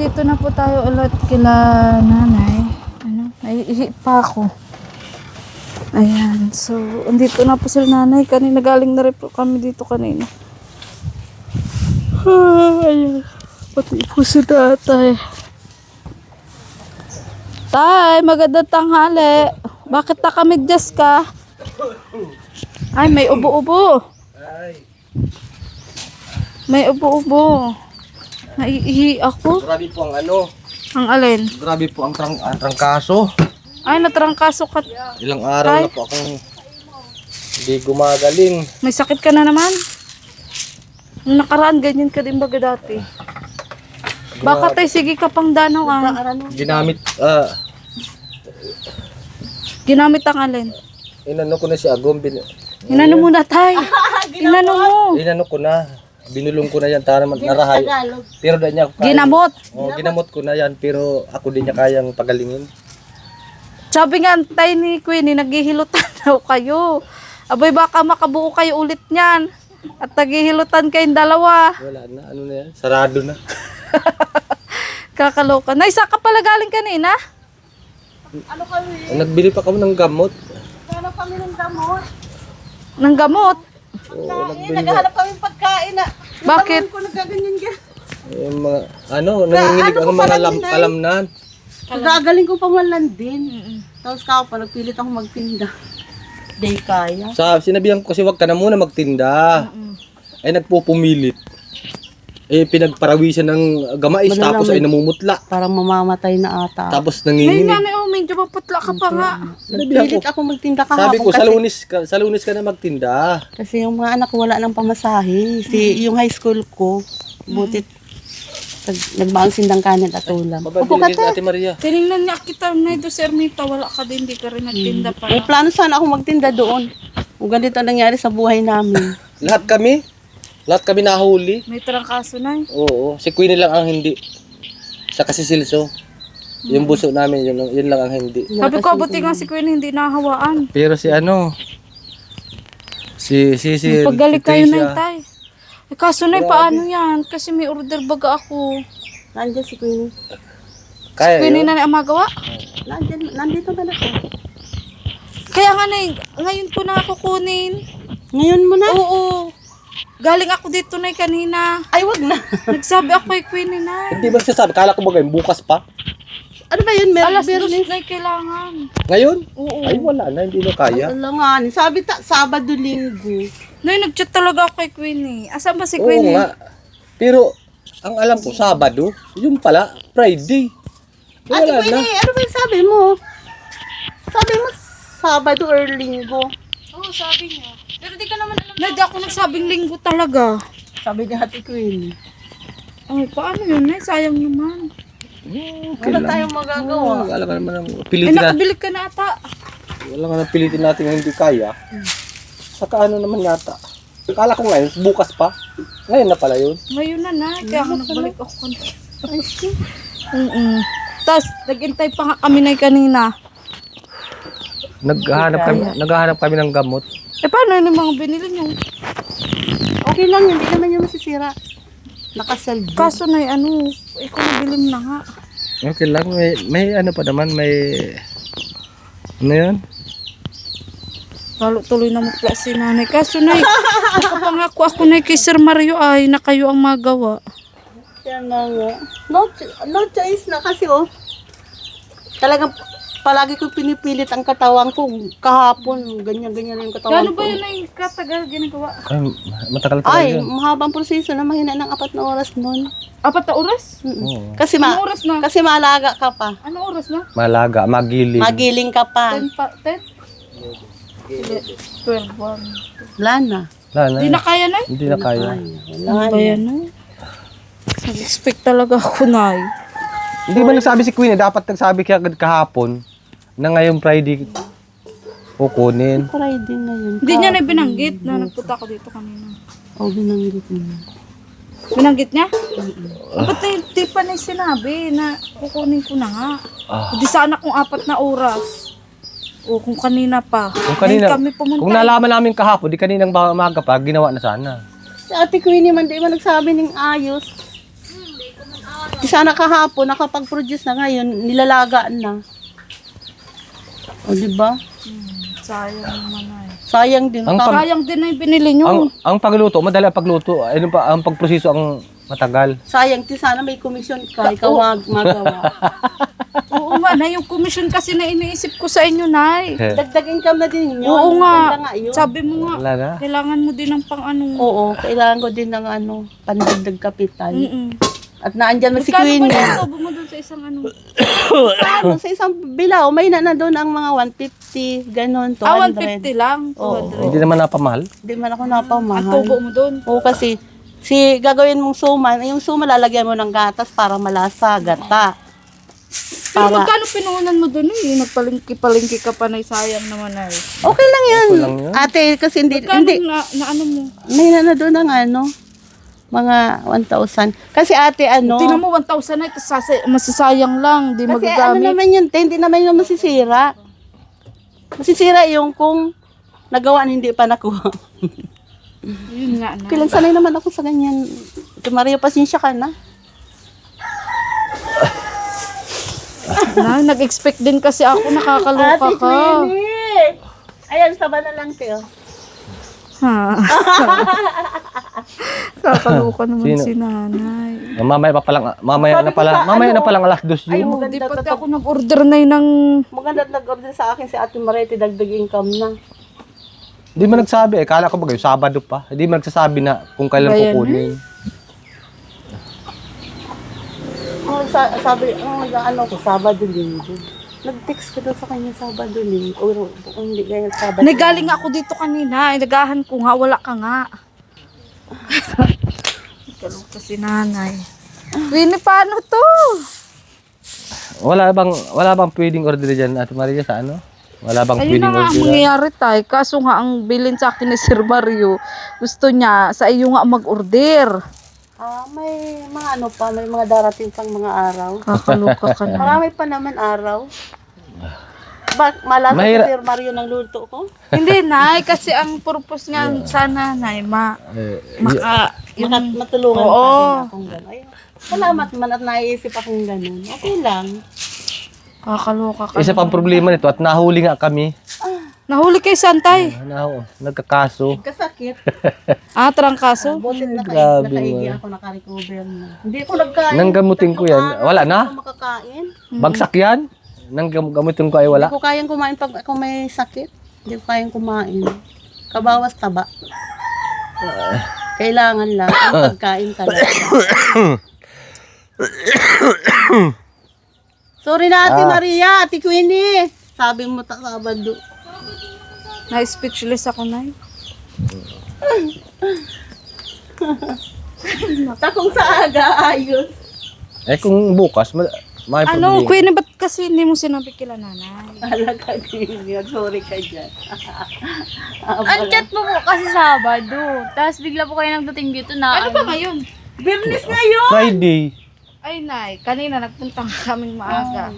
nandito na po tayo ulit kila nanay. Ano? Naiihi pa ako. Ayan. So, andito na po sila nanay. Kanina galing na rin po kami dito kanina. Ayan. Pati po si tatay. Tay, magandang tanghali. Bakit nakamidyas ka? Ay, may ubo-ubo. May ubo-ubo. Naiihi ako. Grabe po ang ano. Ang alin? Grabe po ang trangkaso. Ay, natrangkaso ka. Ilang araw na po akong hindi gumagaling. May sakit ka na naman. Nung nakaraan, ganyan ka din baga dati. Baka tayo, sige ka pang danaw Ginamit ang alin. Inano ko na si Agom. Inano mo na tay. Inano mo. Inano ko na. Binulong ko na yan. Tara narahay. Pero di niya kaya. Ginamot. Ginamot ko na yan. Pero ako din niya kayang pagalingin. Sabi nga tay ni Queenie, naghihilutan daw kayo. Abay, baka makabuo kayo ulit niyan. At naghihilutan kayong dalawa. Wala na. Ano na yan? Sarado na. Kakaloka. Nay, saan ka pala galing kanina? Ano kami? Nagbili pa kami ng gamot. Naghanap kami ng gamot. Ng gamot? Pagkain. Naghanap kami pagkain na. Bakit? Ko naggaganyan ka. Yung mga, nanginginig ang mga alamnan. Nagagaling ko pamalan din. Tapos kao pa, nagpilit ako magtinda. Day kaya. Sinabihan ko kasi wag ka na muna magtinda. Ay nagpupumilit. Pinagparawisan ng gamais tapos ay namumutla. Parang mamamatay na ata. Tapos Ay, nanginginig. nanay, medyo maputla ka pa nga. Nagpilit ako magtinda kahapon. Sabi ko sa Lunes ka na magtinda. Kasi yung mga anak ko wala ng pamasahe. Yung high school ko, butit nagbaang sindang kanin at ulam. Opo ka Babalik Ate Maria. Tinignan niya kita, Nay, do Sir Mita, wala ka din, di ka rin nagtinda pa. May plano sana ako magtinda doon. Kung ganito ang nangyari sa buhay namin. Lahat kami nahuli. May trangkaso, Nay. Oo, si Queenie lang ang hindi. Sa kasi Silso. Yung buso namin, yun lang ang hindi. Sabi ko, buti nga si Queen hindi nahawaan. Pero si si Paggalit kayo, Nay, Tricia. tay. Eh, kaso, Nay, paano yan? Kasi may order baga ako. Nandiyan si Queenie. Kaya Queen yun. na amagawa. Nandito ka na po. Kaya nga, Nay, ngayon ko na ako kunin. Ngayon mo na? Oo. Galing ako dito, Nay, kanina. Ay, wag na. Nagsabi ako kay Queen na. Hindi ba sasabi? Kala ko ba bukas pa? Ano ba yun? Alas Meron 2 na kailangan. Ngayon? Oo. Ay wala na, hindi na kaya. Wala nga. Sabi Sabado, Linggo. Nay, nag-chat talaga ako kay Queenie. Asan ba si Oo Queenie? nga. Pero ang alam ko Sabado, yung pala Friday. Ate Wala na. Queenie, ano ba yung sabi mo? Sabi mo Sabado or Linggo. Oo, sabi niya. Pero di ka naman alam. Nay, di ako nagsabing linggo talaga. Sabi ni Ate Queenie. Ay, paano yun, Nay? Sayang naman. Okay Wala lang. tayong magagawa. Wala ka naman ang Ay, pilitin natin. nakabili ka na ata. Wala ka nang pilitin natin na hindi kaya. Saka ano naman yata. Kala ko ngayon, bukas pa. Ngayon na pala yun. Ngayon na, Nay. Kaya ako nagbalik ako kanina. Tapos, nag-intay pa nga kami, Nay, kanina. Naghahanap kami ng gamot. Eh, paano yun yung mga binili niyo? Okay lang, hindi naman yung masisira. Nakasaldo. Kaso, Nay, ikaw nabilim na nga. Okay lang, may ano pa naman, may ano yan? Lalo tuloy na magpla si nanay. Kaso, Nay, nakapangako ako, Nay, kay Sir Mario ay na kayo ang magawa. Yan na nga. No choice na kasi talagang palagi ko pinipilit ang katawan ko. Kahapon, ganyan-ganyan yung katawan Gano'n ko. ba yun ay katagal ginagawa? Ay, matagal pa Ay, yun. mahabang proseso na mahina ng 4 na oras nun. 4 na oras? Oo. Kasi Anong oras na? kasi maalaga ka pa. Anong oras na? Malaga, magiling. Magiling ka pa. 10 pa? 10? 12, 1. Wala na. Wala na. Hindi na kaya, Nay? Hindi na kaya. Wala Ano ba yan, Nay? Nag-expect talaga ako, Nay. Hindi ba nagsabi si Queen dapat nagsabi kaya kahapon na ngayong Friday kukunin. Friday na yun. Hindi niya na binanggit na nagpunta ako dito kanina. Binanggit niya. Binanggit niya? Ba't hindi pa na sinabi na kukunin ko na nga? Hindi sana kung 4 na oras. O kung kanina pa. Kung kanina, Ngayon kami pumunta. kung nalaman namin kahapon, di kaninang umaga pa, ginawa na sana. Si Ate Queenie man, di ba nagsabi ng ayos? Di sana kahapon, nakapag-produce na ngayon, nilalagaan na. O, di ba? Sayang naman ay. Sayang din. Ang pag- Sayang din na yung binili nyo. Ang pagluto, madali ang pagluto. Ano pa, ang pagproseso ang matagal. Sayang din, sana may komisyon ka, ikaw magawa. Oo nga, na yung commission kasi na iniisip ko sa inyo, Nay. Dagdag income na din yun. Oo nga. Maganda yun. Sabi mo nga, Wala na. kailangan mo din ng pang ano. Oo, kailangan ko din ng pandagdag kapital. Mm-mm. At naandyan mo si Magkano ba Queenie. yung tubo mo dun sa isang ano? Sa isang bilaw, may na doon ang mga 150, ganon, 200. 150 lang. 200. Hindi naman napamahal. Hindi man ako Ang napamahal. tubo mo dun. Oo, kasi gagawin mong suman, yung suman lalagyan mo ng gatas para malasa, gata. Pero Para, magkano pinuhunan mo dun eh? Nagpalingki-palingki ka pa na sayang naman ay. okay lang yun. Okay lang yun. Ate, kasi hindi, Magkano hindi, na ano mo? may na doon ang mga 1,000. Kasi ate, Tingnan mo 1,000 na ito, masasayang lang, di kasi magagamit. naman yun, hindi naman yung masisira. Masisira yung kung nagawa hindi pa nakuha. Yun nga na. Kailan sanay naman ako sa ganyan. Ito, Mario, pasensya ka na. Nag-expect din kasi ako, nakakaloka ka. Queenie! Ayan, saba na lang, Teo. Ha? Nakakaloka naman Sino? si nanay. Mamaya na palang alas 2 Ay, yun. Di maganda, pati ako nag-order na yun ng... maganda nag-order sa akin si Ate Marete, dagdag income na. Hindi mo nagsabi eh. Kala ko ba Sabado pa. Hindi mo nagsasabi na kung kailan Bayan kukunin. Sabi, ko, Sabado Linggo. Nag-text ko daw sa kanya Sabado Linggo. O hindi ganyan, Sabado. Nagaling ako dito kanina. Nagahan ko nga, wala ka nga. Nagkaloka si nanay. Rini, paano to? Wala bang pwedeng order dyan, Ate Maria, sa ano? Wala bang Ayun pwedeng na nga ang order? mangyayari tayo. Kaso nga ang bilin sa akin ni Sir Mario, gusto niya sa iyo nga mag-order. May mga may mga darating pang mga araw. Kakaloka ka na. Marami pa naman araw. Malasa si Sir Mario ng luto ko? Hindi, Nay. Kasi ang purpose nga sa nanay, Matulungan Oo. pa din akong gano'n. Ay, salamat man at naiisip akong gano'n. Okay lang. Kakaloka ka. Isa pang problema nito at nahuli nga kami. Nahuli kay Santay. Nagkakaso. Kasakit. Trangkaso. Butit Grabe, nakaigi ako, nakarecover na. Hindi ko nagkain. Nanggamutin ko yan. Wala na? Hindi ko makakain. Bagsak yan? Nanggamutin ko ay wala? Hindi ko kayang kumain pag ako may sakit. Hindi ko kayang kumain. Kabawas taba. Kailangan lang ang pagkain talaga. Sorry na Ate Maria, Ate Queenie. Sabi mo Sabado. Na-speechless ako, Nay. Takong sa aga, ayos. Eh kung bukas, may Ano, problema. Queenie, ba't kasi hindi mo sinabi kila nanay? Alaga Queenie, sorry ka dyan. Ang chat mo po kasi Sabado. Tapos bigla po kayo nagdating dito na Ano ba ngayon? Birnis ngayon! Friday. Ay, Nay, kanina nagpunta nga kaming maaga.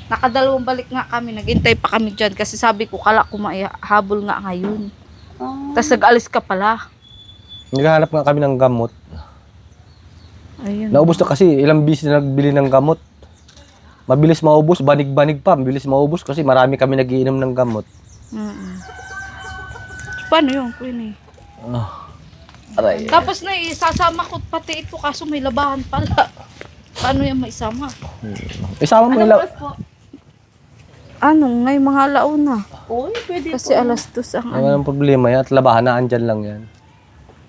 Nakadalawang balik nga kami, naghintay pa kami dyan kasi sabi ko, kala ko habol nga ngayon. Tapos nag-alis ka pala. Naghahanap nga kami ng gamot. Ayun. Naubos na kasi, ilang bis na nagbili ng gamot. Mabilis maubos, banig-banig pa. Mabilis maubos kasi marami kami nagiinom ng gamot. Paano yun, Queenie? Aray. Tapos na isasama ko pati ito kaso may labahan pala. Paano yan maisama? Isama mo ilaw. Ano, ngay mga alauna. Uy, pwede Kasi po. alas 2 ang ano. Walang problema yan at labahan na andyan lang yan.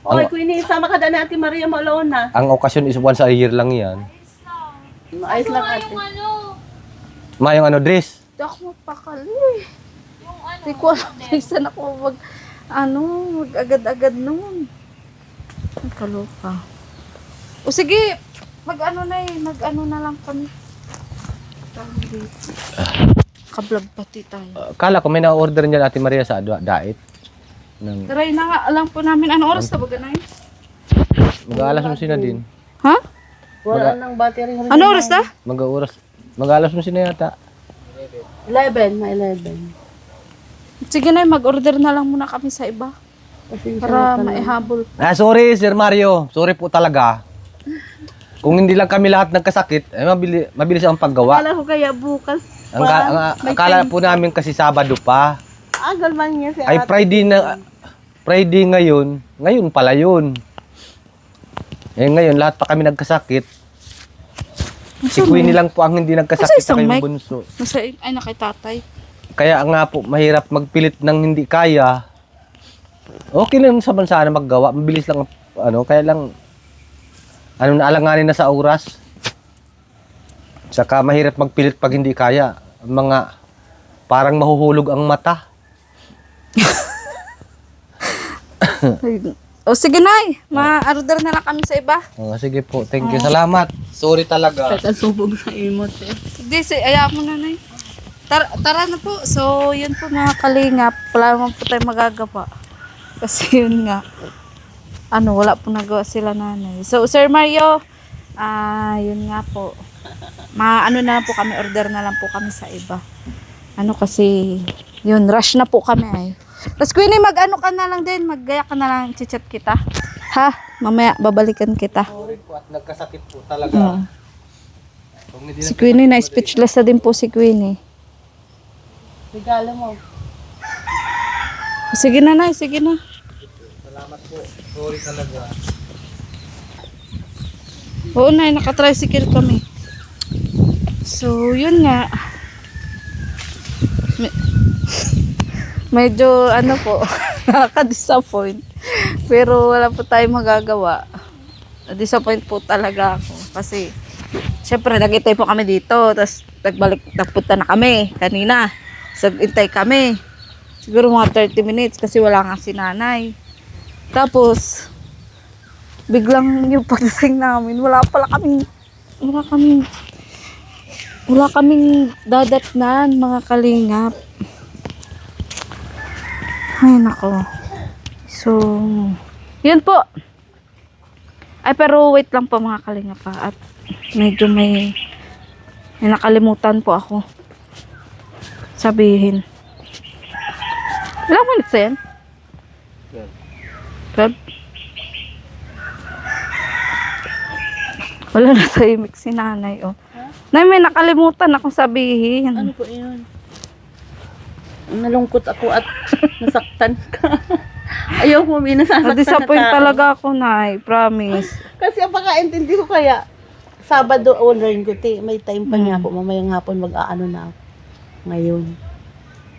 Okay, Queenie, sama ka na ni Ate Maria Malona. Ang okasyon is once a year lang yan. Ayos lang ate. Mayong ano, dress. Hindi ako mapakali. Hindi ko alam kung saan ako mag-agad-agad noon. Nagkaloka. O sige, mag-ano na lang kami. Tawag dito. Kablog pati tayo. Kala ko may na-order niya Ate Maria sa diet. Try na nga, alam po namin. Anong oras na ba ganay? Mag-aalas mo sina din. Ha? Wala nang battery. Ano oras na? Mag-aalas mo sina yata. 11, may 11. Sige na, mag-order na lang muna kami sa iba. Pasensya Para na pala. maihabol. Sorry Sir Mario. Sorry po talaga. Kung hindi lang kami lahat nagkasakit, ay mabilis ang paggawa. Akala ko kaya bukas Ang, may akala time. po namin kasi Sabado pa. Galman niya si Ay ate. Friday ngayon. Ngayon pala yun. Eh ngayon lahat pa kami nagkasakit. Si Queenie lang po ang hindi nagkasakit Asa sa isang kayong mic? bunso. Ay, nakitatay. Kaya nga po mahirap magpilit ng hindi kaya. Okay lang sa bansa na maggawa, mabilis lang kaya lang naalanganin na sa oras. Saka mahirap magpilit pag hindi kaya. Ang mga parang mahuhulog ang mata. O sige, Nay. Ma-order na lang kami sa iba. Sige po, thank you. Salamat. Sorry talaga. Kasubog sa imot eh. Hindi, ayaw mo na, Nay. Tara na po. So, yun po mga kalingap. Wala naman po tayo magagawa. Kasi yun nga. Wala po nagawa sila nanay. So, Sir Mario, yun nga po. Na lang po kami, order na lang po kami sa iba. Kasi, yun, rush na po kami ay. Tapos Queenie, ka na lang din, maggaya ka na lang, chichat kita. Ha? Mamaya, babalikan kita. Sorry po at nagkasakit po talaga. Kung hindi Si Queenie, na-speechless na din po si Queenie. Regalo mo. Sige na, Nay, sige na. Salamat po. Sorry talaga. Oo, Nay, nakatricycle kami. So, yun nga. Medyo, po, nakaka-disappoint. Pero wala po tayong magagawa. Na-disappoint po talaga ako. Kasi, syempre, nagintay po kami dito. Tapos, nagpunta na kami kanina. Intay kami. Siguro mga 30 minutes kasi wala nga si nanay. Tapos, biglang yung pagdating namin, wala kaming dadatnan, mga kalingap. Ay, nako. So, yun po. Ay, pero wait lang po mga kalingap pa. At medyo may nakalimutan po ako sabihin. Ilang minutes yan? 12? Wala na tahimik si nanay, oh. Nay, may nakalimutan akong sabihin. Ano po yun? Nalungkot ako at nasaktan ka. Ayaw mo, may nasasaktan Na-disappoint na tao. talaga ako, Nay. Promise. Kasi ang pagkaintindi ko kaya, Sabado o Linggo, may time pa niya po. Mamayang hapon mag-aano na ako. Ngayon.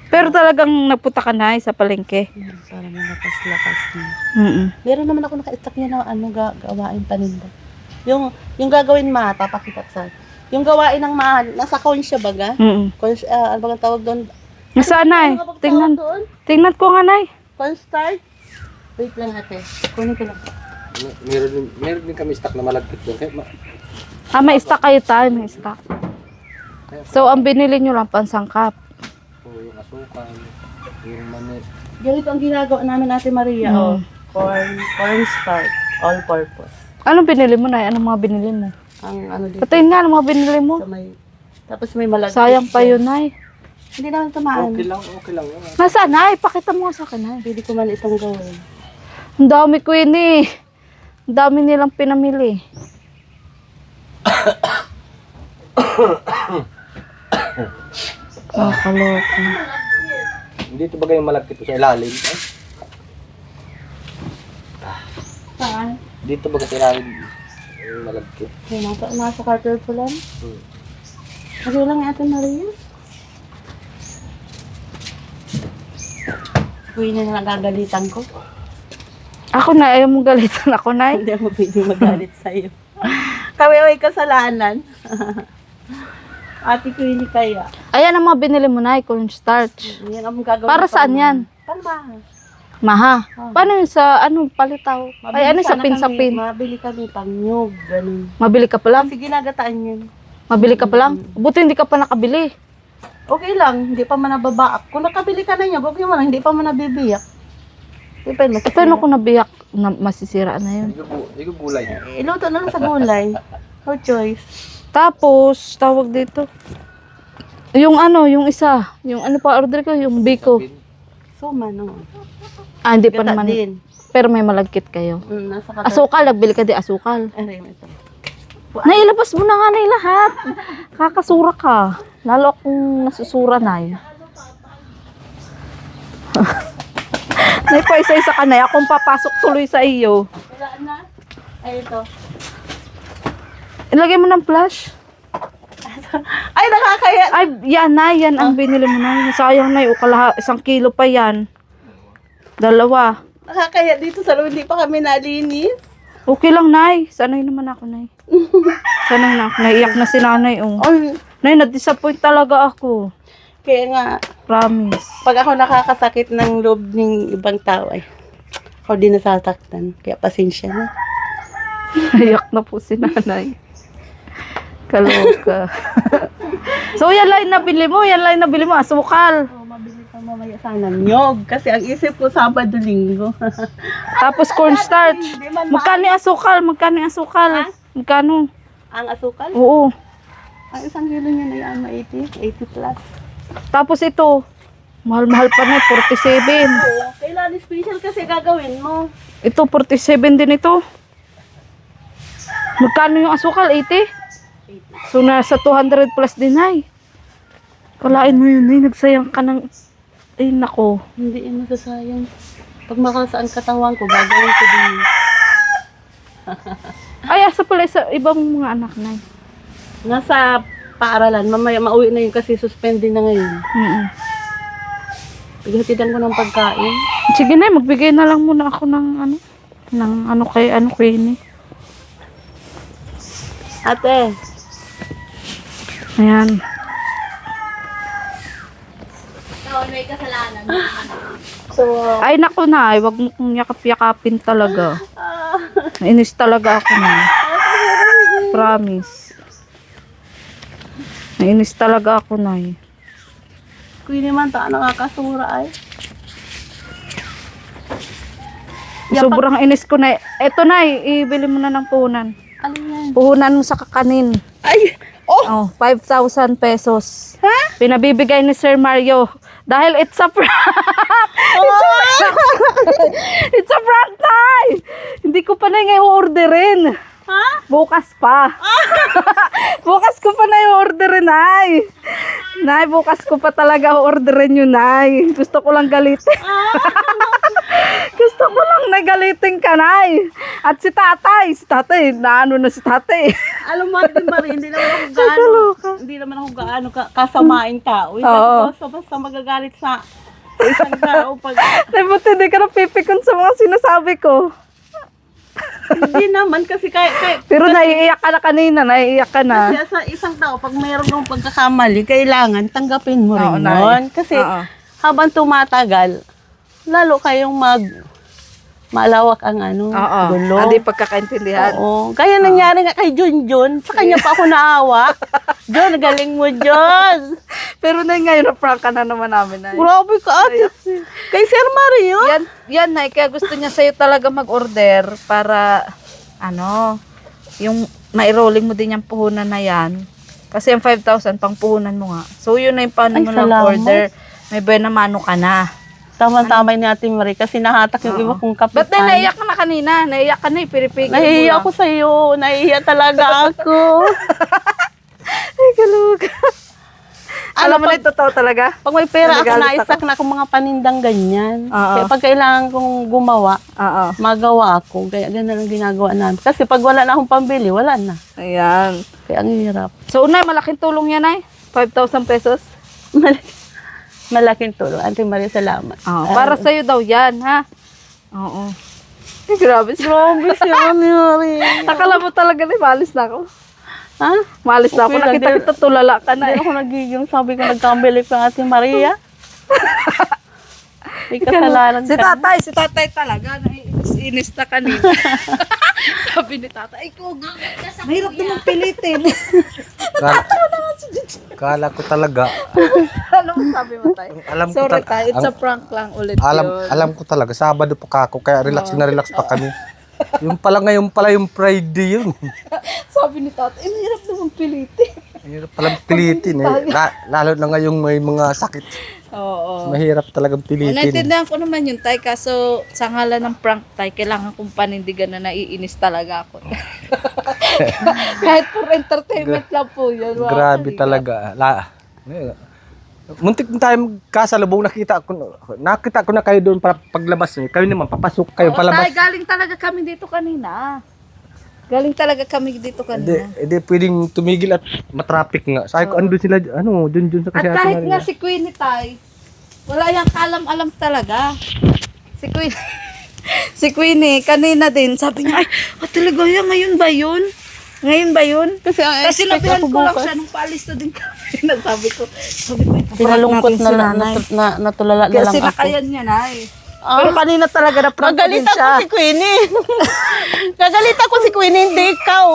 Pero talagang napunta ka, Nay, sa palengke. Para may lakas-lakas na. Meron naman ako naka-stack niya na gawain paninda. Yung gagawin papakita ko sa yung gawain ng nasa corn siya baga. Ano bang tawag doon? Nasaan, Nay? Ano bang tawag doon? Tingnan ko nga, Nay. Cornstarch? Wait lang ate. Kunin ko lang. Meron din kami stock na malagkit doon. May stock kayo tayo, may stock. So, ang binili nyo lang pansangkap. Yung asukal, yung mani. Ganito ang ginagawa namin Ate Maria. Cornstarch. All purpose. Anong binili mo, Nay? Anong mga binili mo? Ang ano dito. Patayin nga, anong mga binili mo? Tapos may malagkit. Sayang pa yun, Nay. Hindi naman tamaan. Okay lang yun. Nasaan, Nay? Pakita mo nga sa akin, Nay. Pwede ko man itong gawin. Ang dami, Queenie. Ang dami nilang pinamili. Kakaloka. Dito ba yung malagkit sa ilalim? Saan? Dito ba sa ilalim yung malagkit? Nasa carter po lang. Okay lang Ate Maria. Kuya na nagagalitan ko. Ako na, ayaw mong galitan ako, Nay. Hindi mo pwedeng magalit sa'yo. Kami may kasalanan. Ate Queenie kaya. Ayan ang mga binili mo, Nay, cornstarch. Yan ang gagawin. Para saan yan? Palma. Maha. Paano yun sa, palitaw? Ay, ano sa pin-sapin? Mabili kami pang nyug. Ganun. Mabili ka pa lang? Kasi ginagataan yun. Mabili ka pa lang? Buti hindi ka pa nakabili. Okay lang, hindi pa man nababaak. Kung nakabili ka na niya, okay mo lang, hindi pa man nabibiyak. Hindi pa yun masisira. Paano kung nabiyak, masisira na yun? Hindi ko gulay. Iluto na lang sa gulay. No choice. Tapos, tawag dito. Yung isa. Yung pa order ko, yung biko. So, no. Hindi pa Gata naman. din. Pero may malagkit kayo. Nasa Asukal, nagbili ka di asukal. Aray, ito. Nailabas mo na nga na lahat. Kakasura ka. Lalo akong nasusura na Nay, pa isa-isa ka na. Akong papasok tuloy sa iyo. Wala na. Ay, ito. Ilagay mo ng flash. Ay, nakakaya. Ay, yan na. Yan ang binili mo na. Sayang na. Isang kilo pa yan. 2. Nakakaya dito sa loob. Hindi pa kami nalinis. Okay lang, Nay. Sanay naman ako, Nay. Sanay na ako. Naiyak na si Nanay, oh. Ay, Nay, na-disappoint talaga ako. kaya nga, Promise. pag ako nakakasakit ng loob ng ibang tao, ay, ako din nasasaktan. Kaya pasensya na. Naiyak na po si Nanay. Kaloka. So, yan lang yung nabili mo. Yan lang yung nabili mo. Asukal. Oh, mabili ka mamaya sana nyog. Kasi ang isip ko, Sabado-Linggo. Tapos cornstarch. Magkano yung asukal? Magkano yung asukal? Magkano? Ang asukal? Oo. Ang isang kilo niya na yan, 80 plus. Tapos ito. Mahal-mahal pa na. 47. Oo, kailan special kasi gagawin mo. Ito, 47 din ito. Magkano yung asukal? 80? So, nasa 200 plus din, ay. Kalain mo yun, ay. Nagsayang ka ng... Ay, nako. Hindi yun masasayang. Pag makasaan katawan ko, gagawin ko din. Ay, asa pala sa ibang mga anak na. Nasa paaralan, mamaya mauwi na yun kasi suspended na ngayon. Pighatidan ko ng pagkain. Sige na, magbigay na lang muna ako ng kay ni. Ate, Ayan. Oo, may kasalanan. so, Ay, naku na, wag mo kong yakap-yakapin talaga. Nainis talaga ako na. Promise. Nainis talaga ako na. kuy naman ta nakakasura ay. Sobrang inis ko na. Eto na, ibili mo na ng puhunan. Ano yan? Puhunan mo sa kakanin. Ay! Oh, 5,000 pesos. Ha? Pinabibigay ni Sir Mario. Dahil it's a prank. It's a prank, Tay. Hindi ko pa na yung orderin. Ha? Bukas pa. Bukas ko pa na yung orderin, Nay. Nay, bukas ko pa talaga orderin yun, Nay. Gusto ko lang galitin. Gusto ko lang nagalitin ka, Nay. At si tatay, naano na si tatay. Alam mo, Ate Marie, hindi naman ako gaano kasamaing tao. Hindi Oo. ako basta magagalit sa isang tao pag Nay, buti hindi ka napipikon sa mga sinasabi ko. hindi naman kasi Pero naiiyak ka na kanina, naiiyak ka na. kasi sa isang tao pag mayroon kang pagkakamali, kailangan tanggapin mo Oo, rin Nay. yun. Kasi Oo. habang tumatagal, lalo kayong malawak ang gulo. Hindi pagkakaintindihan. Oo. Kaya nangyari nga kay Junjun, sa kanya pa ako naawa. Jun, galing mo, Jun. Pero na ngayon, na-prank ka na naman namin, Nay. Grabe ka, ate. Kay Sir Mario. Yan, Nay. Kaya gusto niya sa'yo talaga mag-order para, yung mai-rolling mo din yung puhunan na yan. Kasi yung 5,000, pang puhunan mo nga. So, yun na yung paano Ay, mo lang salamat. order. May buena mano ka na. Tama-tama ni Ate Marie kasi nahatak yung iba kong Ba't kapitan. naiyak ka na kanina? Naiyak ka na, piripigil mo Nahihiya lang. ako sa'yo. Nahihiya talaga ako. Ay, kaluga. Alam mo na yung totoo talaga? Pag may pera ako, Nagalit naisak na akong mga panindang ganyan. Oo. Kaya pag kailangan kong gumawa, Oo. magawa ako. Kaya ganun ang ginagawa namin. Kasi pag wala na akong pambili, wala na. Ayan. Kaya ang hirap. So, Nay, malaking tulong yan, Nay. 5,000 pesos. Malaking tulong. Ate Marie, salamat. Para sa'yo daw yan, ha? Oo. Ay, grabe siya. Grabe si Ate Marie. Akala mo talaga na, malis na ako. Ha? Malis na ako. Okay lang, Nakita di- kita, tulala ka na Hindi eh. ako nagiging sabi ko nagkambili pa Ate Maria. May kasalanan Si ka. tatay talaga. Naiinis na kanina. Sabi ni tatay, ikaw, mahirap naman pilitin. Kala ko talaga, Ano mo sabi mo, tay? alam ko Sorry, tal- tay. It's a prank lang ulit yun. alam ko talaga, Sabado pa ako, kaya relax na relax pa kami. Yung pala ngayon pala yung Friday yun. Sabi ni tatay, mahirap naman pilitin. Mahirap palang pilitin eh. Lalo na ngayong may mga sakit. Oo. Mahirap talagang pilitin. Naintindihan ko naman yun, Tay. Kaso sa ngalan ng prank, Tay, kailangan kong panindigan na naiinis talaga ako. Kahit for entertainment lang po yun. Wow, Grabe talaga. talaga. Muntik na tayo magkasalubong. Nakita ko na kayo doon para paglabas niyo. Kayo naman, papasok kayo Oo, Tay, palabas. galing talaga kami dito kanina. Hindi pwedeng tumigil at matraffic nga. Sabi ko, andun sila, dun sa At kasi kahit nga si Queenie, Tay, wala yang kalam-alam talaga. Si Queenie, si Queenie, kanina din, sabi niya, ay, talaga yan, ngayon ba yun? Kasi ang Kasi expect sinabihan ako ko lang bukas. siya nung paalis na din kami. Sabi ko, Pinalungkot natin si nanay. natulala na lang Kasi ako. nakayan niya, Nay. Pero kanina talaga na-prank ko din Gagalita siya. ko si Queenie. Gagalita ko si Queenie, hindi ikaw.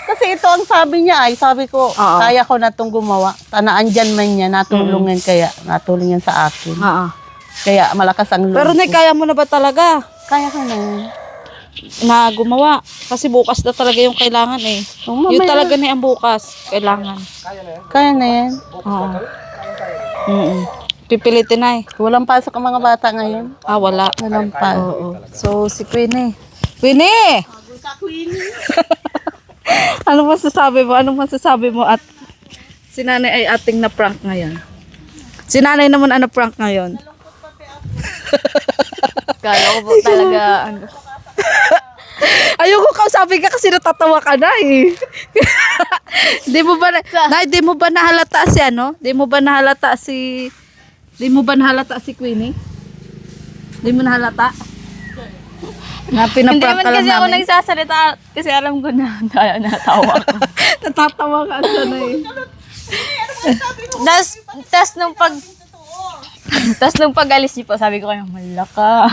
Kasi ito ang sabi niya ay, sabi ko, Oo. kaya ko na itong gumawa. Tanaan dyan man niya, natulungan kaya, natulungan sa akin. Oo. Kaya malakas ang loob Pero Nay, ko. kaya mo na ba talaga Kaya ko na yun. na gumawa? Kasi bukas na talaga yung kailangan eh. Oh, Yun mamaya. talaga na ang bukas. Kailangan. Kaya na yan. Oo. Pipilitin na eh. Walang pasok ang mga bata ngayon. Ah, wala. Walang pasok. Oo. So, si Queenie. Queenie! Ano masasabi mo at si nanay ay ating na-prank ngayon? Si nanay naman ang na-prank ngayon. Kala ko po talaga, ano. Ayoko kausapin ka kasi natatawa ka na eh. Di mo ba nahalata si ano? Di mo ba nahalata si Queenie? Di mo nahalata? Na Hindi pinaprank man ka lang kasi ako namin. nagsasalita kasi alam ko na natawa ko. Natatawa ka sana eh. Tas nung pag-alis niyo po, sabi ko kayo, malaka.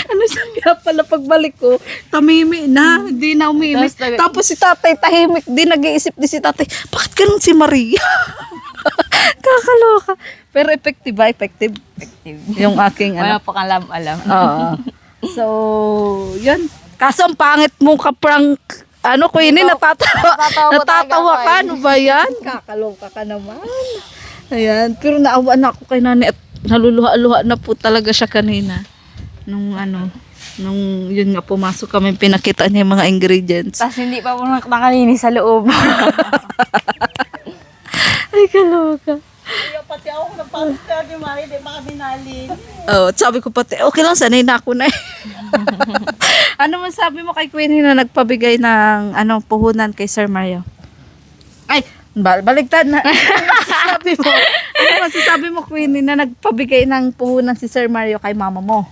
Ano siya kaya pala pagbalik ko, tamimi na, hindi na umiimik. Tapos si tatay tahimik, di nag-iisip din si tatay, bakit ganun si Maria? Kakaloka. Pero effective ba? Effective. Yung aking Wala ano. pa kang alam. Oo. So, yun. Kaso ang pangit mong kaprank, Queenie, natatawa ka. Ano ba yan? Kakaloka ka naman. Ayan. Pero naawa na ako kay nanay at naluluha-luha na po talaga siya kanina. Nung yun nga pumasok kami, pinakita niya yung mga ingredients. Tapos hindi pa po nakalinis sa loob. Ay, kaloka. Pati ako napasok ka, di Mari, di baka binalin. Oh, sabi ko pati, okay lang, sanay na ako na eh. Ano man sabi mo kay Queenie na nagpabigay ng puhunan kay Sir Mario? Ay, baligtad na. Ano masasabi mo, Queenie, na nagpabigay ng puhunan si Sir Mario kay mama mo?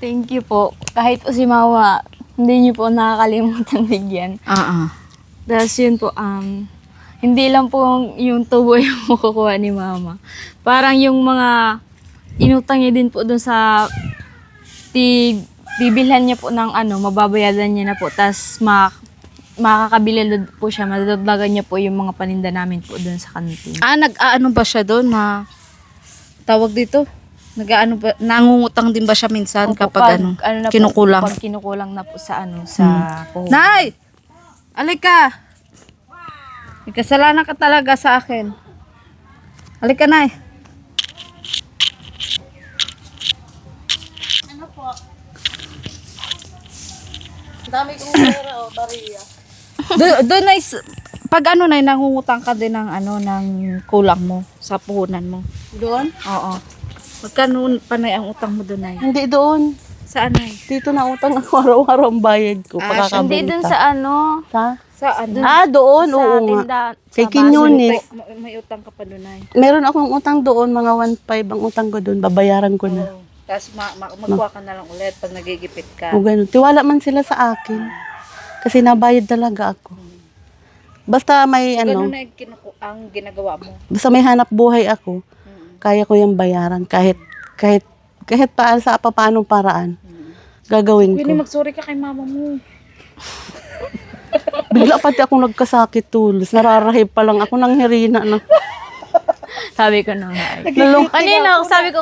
Thank you po. Kahit po si Mama, hindi niyo po nakakalimutan bigyan. Tapos yun po, hindi lang po yung tubo yung makukuha ni Mama. Parang yung mga inutang niya din po dun sa bibilhan niya po ng mababayadan niya na po. Tapos makakabili po siya, madadagdagan niya po yung mga paninda namin po dun sa kantin. Nag-aano ba siya doon tawag dito? Nangungutang din ba siya minsan Opo, kapag na po, kinukulang? pag kinukulang na po sa sa puhunan. Nay! Alika! May kasalanan ka talaga sa akin. Alika, Nay. Ano po? Dami kong pera, Maria. Doon ay pag Nay, nangungutang ka din ng ng kulang mo sa puhunan mo. Doon? Oo. Magkano pa Nay ang utang mo doon, Nay? Hindi doon. Saan, Nay? Dito na utang ako araw-araw ang bayad ko. Hindi dun Pagkakabenta. sa Saan? Doon, sa oo nga. tindahan. Kay sa Kinyunis. May utang ka pa doon, Nay. Meron akong utang doon, mga 1.5 ang utang ko doon. Babayaran ko na. Tapos magkuha ka na lang ulit pag nagigipit ka. O ganun. Tiwala man sila sa akin. Kasi nabayad talaga ako. Basta may Ganun na ang ginagawa mo. basta may hanap buhay ako, kaya ko yung bayaran. Kahit sa paanong paraan, gagawin Queenie, ko. mag-sorry ka kay mama mo. Bigla pati akong nagkasakit tulos. Nararahib pa lang ako ng hirina na. Sabi ko na nga. Kanina, sabi ko,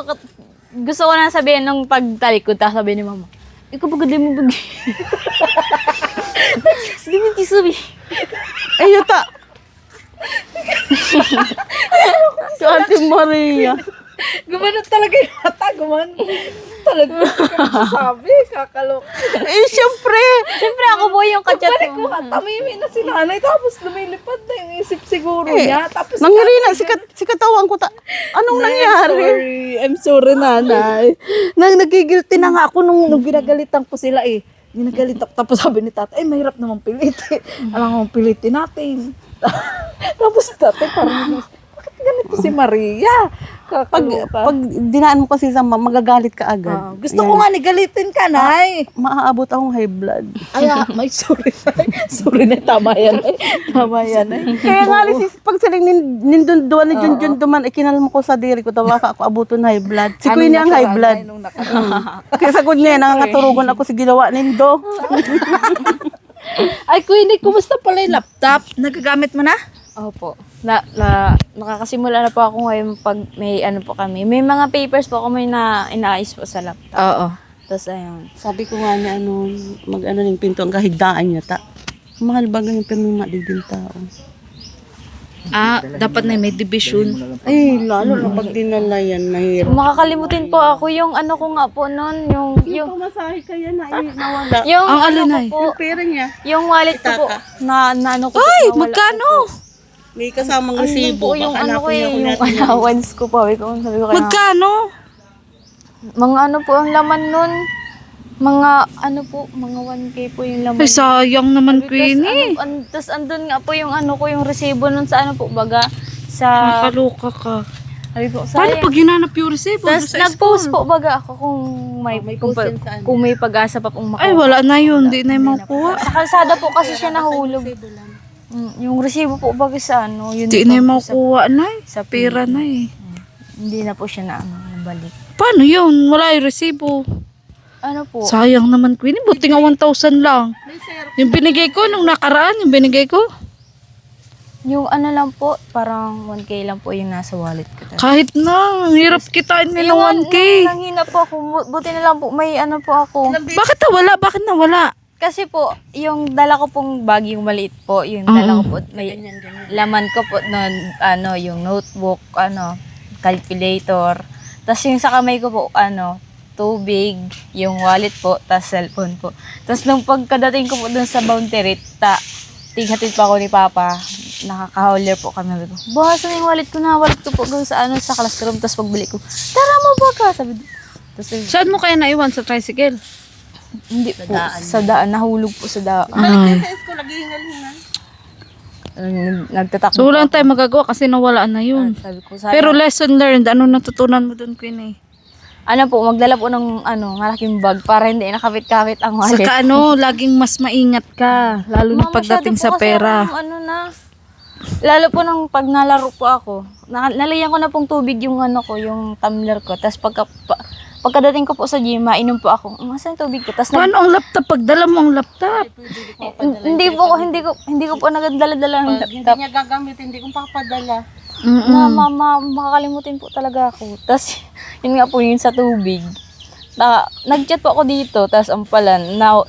gusto ko na sabihin nung pagtalikod, tapos sabi ni Mama, ikaw pagod mo bagi. Hindi mo sabi. Ay, yuta. Si Ate Maria. Gumanon talaga yung mata. Gumanon talaga. Sabi, kakalok. Eh, syempre. Siyempre ako po yung kachat Balik ko mo. nga, tamimi na si nanay. Tapos lumilipad na yung isip siguro niya. Tapos Nangyari na, si katawan ko. Anong nangyari? I'm sorry, nanay. Nagigilty na nga ako nung ginagalitan ko sila eh. Ginagalit ako. Tapos sabi ni tatay, mahirap naman pilitin. Alam mo, pilitin natin. Tapos tatay, parang, bakit ganito si Maria? Pag dinaan mo kasi sa magagalit ka agad. Gusto ko nga nigalitin ka, nay. Maaabot akong high blood. Ay, may sorry, nay. Sorry na, tama yan, nay. Tama yan, nay. Kaya nga, pag siling nindunduan ni Junjun duman, ikinalmo ko sa diri ko, tawa ka ako abuton high blood. Si Queenie ang high blood. Kaya sa good niya, nangangaturugan ako si ginawa nindo. Ay, Queenie, kumusta pala yung laptop? Nagagamit mo na? Opo. Nakakasimula na po ako ngayon pag may ano po kami. May mga papers po kami na inaayos po sa laptop. Oo. Tapos ayun. Sabi ko nga niya, mag-ano ng pinto, ang kahigdaan niya, mahal ba ganyan pero may madiging tao. Dapat na may division. Ay, lalo na pag dinala yan, mahirap. Makakalimutin po ako yung ano ko nga po noon, yung Pumasahe ka yan, nawala. yung Ang ano alin ko ay? po, Yung pera niya. yung wallet ko po na ano ko po, Ay, nawala magkano? ko po. May kasamang Ano resibo. po yung Baka ano ko hanapin yung niya kung natin yan. allowance ko po. Sabi ko kaya, Magkano? mga ano po ang laman nun. Mga ano po, mga 1K po yung laman. Ay, sayang naman, Queenie. Tapos andun nga po yung ano ko, yung resibo nun sa ano po, baga, sa, Nakaloka ka. sabi ko, Paano sayang. pag hinanap yung resibo Tapos sa nag-post school? po baga ako kung may, may kung, post yan sa ano. kung may pag-asa pa pong makuha. Ay, wala na yun. Hindi na yung makuha. Sa kalsada po kasi siya nahulog. Yung resibo po baga sa ano, yun Hindi po na yung sa- makuha na eh. sa Pera na eh. Hindi na po siya na ano, nabalik. Paano yun? Wala yung resibo. Ano po? Sayang naman, Queenie. Buti nga 1,000 lang. Yung binigay ko nung nakaraan, yung binigay ko. Yung ano lang po, parang 1K lang po yung nasa wallet ko. Kahit na, ang hirap kitain nila 1K. Nanghina po ako, buti na lang po, may ano po ako. Bakit nawala? Bakit nawala? Kasi po, yung dala ko pong bag, yung maliit po, yung dala ko po, may laman ko po nun, ano, yung notebook, ano, calculator. Tapos yung sa kamay ko po, ano, tubig, yung wallet po, tapos cellphone po. Tapos nung pagkadating ko po dun sa boundary, tighatid pa ako ni Papa, nakaka-hauler po kami. Sabi ko, bukas na yung wallet ko na, wallet ko po doon sa, ano, sa classroom. Tapos pagbalik ko, tara mo ba ka? Sabi ko, tapos Saan mo kaya naiwan? Sa tricycle? hindi po, sa daan, nahulog po sa daan. Sa school, naghihingal-hingal. Nagtatakbo So, wala po tayong magagawa kasi nawala na yun. ako. Sabi ko, sayang. Pero lesson learned, ano natutunan mo dun, Queenie? ano po, magdala po ng, ano, malaking bag para hindi nakapit-kapit ang wallet. Saka ano, laging mas maingat ka. Lalo na Mama, pagdating masyado sa po kasi pera. akong ano na, lalo po nung pag nalaro po ako, nalayan ko na pong tubig yung ano ko, yung tumbler ko. Tapos pagkadating ko po sa gym, mainom po ako. Masan yung tubig ko? Tapos Paano ang laptop? Pagdala mo ang laptop. hindi ko po nagdala-dala ng Pag hindi laptop. niya gagamitin, hindi kong papadala. Na makakalimutin po talaga ako. Tapos, yun nga po yun sa tubig. Nag-chat po ako dito, tapos ang pala,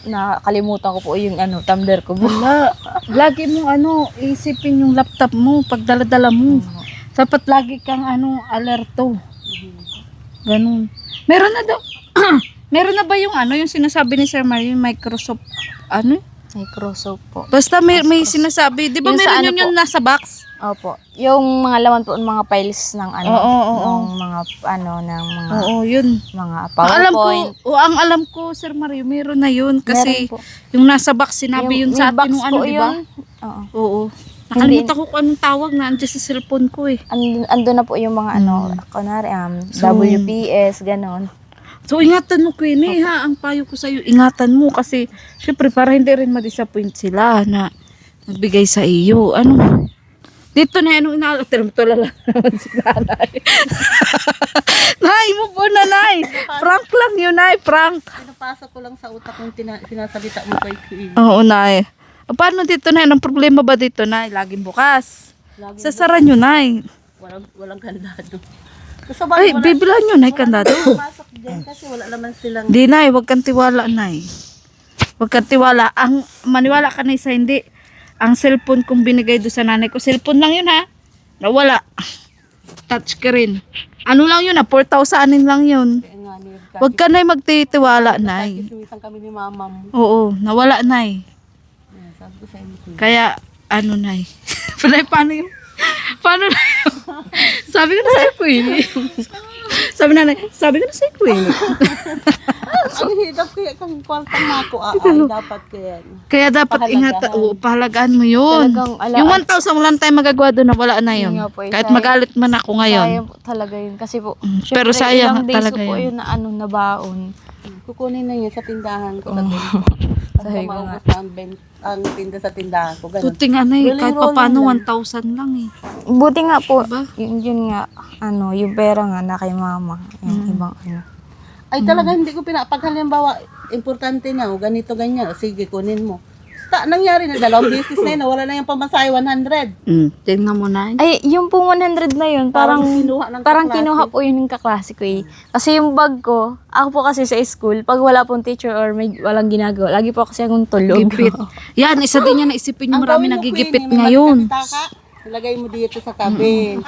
nakalimutan ko po yung ano, tumbler ko. Wala. Lagi mo ano, isipin yung laptop mo pag dala-dala mo. Dapat lagi kang ano, alerto. Ganun. Meron na daw. Meron na ba yung ano, yung sinasabi ni Sir Mario, yung Microsoft, ano? Microsoft po. Basta may sinasabi. Di ba Yung sa meron ano yun yung po? nasa box? Opo. Yung mga laman po, mga files ng ano, Oo. ng mga, ano, ng mga, Oo, yun. mga Alam ko, PowerPoint. ang alam ko, Sir Mario, meron na yun. Kasi Meron po. yung nasa box, sinabi yun sa may box atin nung ano, po di ba? yun. Oo. Oo. Nakalimutan ko kung anong tawag na andyan sa cellphone ko eh. Ando na po yung mga ano, kunwari, WPS, ganon. So, ingatan mo, Queenie, ha? Ang payo ko sa'yo, ingatan mo kasi, syempre, para hindi rin ma-disappoint sila na nagbigay sa iyo. Ano? Dito na, anong inaalala? Tulala naman si nanay. Nay, mo po na, nay. Prank lang yun, nay. Prank. Pinapasok ko lang sa utak yung sinasalita mo kay Queen. Oo, nay. Paano dito, nay? Anong problema ba dito, nay? Laging bukas. Sasara nyo, nay. Walang kandado. Ay, bibilan nyo, nay, kandado. Pasok din kasi wala naman silang... Di, nay, huwag kang tiwala, nay. Huwag kang tiwala. Ang maniwala ka na sa hindi. ang cellphone kong binigay doon sa nanay ko, cellphone lang yun ha. Nawala. Touch screen. Ano lang yun 4,000 lang yun. Kaya nga, ni Huwag ka na magtitiwala, nay. Kisimisan kami ni mama mo. Oo, nawala, nay. Ayan, sabi ko sa inyo. Kaya, ano, nay. Paano yun? Paano na yun? Sabi ko na sa'yo, Queen. Sabi ko na sa'yo, Queen. Ang hirap kaya kang kwartang nako. Ay, dapat kaya. Kaya dapat ingatan, pahalagaan mo yun. Talagang ala- Yung 1,000 wala tayong magagawa doon na wala na yun. Yun nga po, Kahit sayang- magalit man ako ngayon. Sayang po talaga yun. Kasi po, Pero syempre, sayang ilang days talaga po yun. yun na na baon. Kukunin na yun sa tindahan ko. Basta Sabi ko maubos na ang tinda sa tindahan ko. Ganun. Tuti nga na eh, kahit pa Rolling paano lang. 1,000 lang eh. Buti nga po, Diba? yun nga, yung pera nga na kay mama. Yung ibang Ay talaga hindi ko pag halimbawa, importante na, o ganito, ganyan, o sige, kunin mo. Nangyari na, 2 business na yun, wala na yung pamasahe, 100. Tingnan mo na. Ay, yung po 100 na yun, Parang parang kinuha ng parang kaklase. kinuha po yun ng kaklase ko eh. Kasi yung bag ko, ako po kasi sa school, pag wala pong teacher or may walang ginagawa, lagi po kasi akong tulog. Gipit. Yan, isa din yan, naisipin nyo, marami gawin mo, nagigipit Queenie, may ngayon. magkapitaka, ilagay mo dito sa tabi.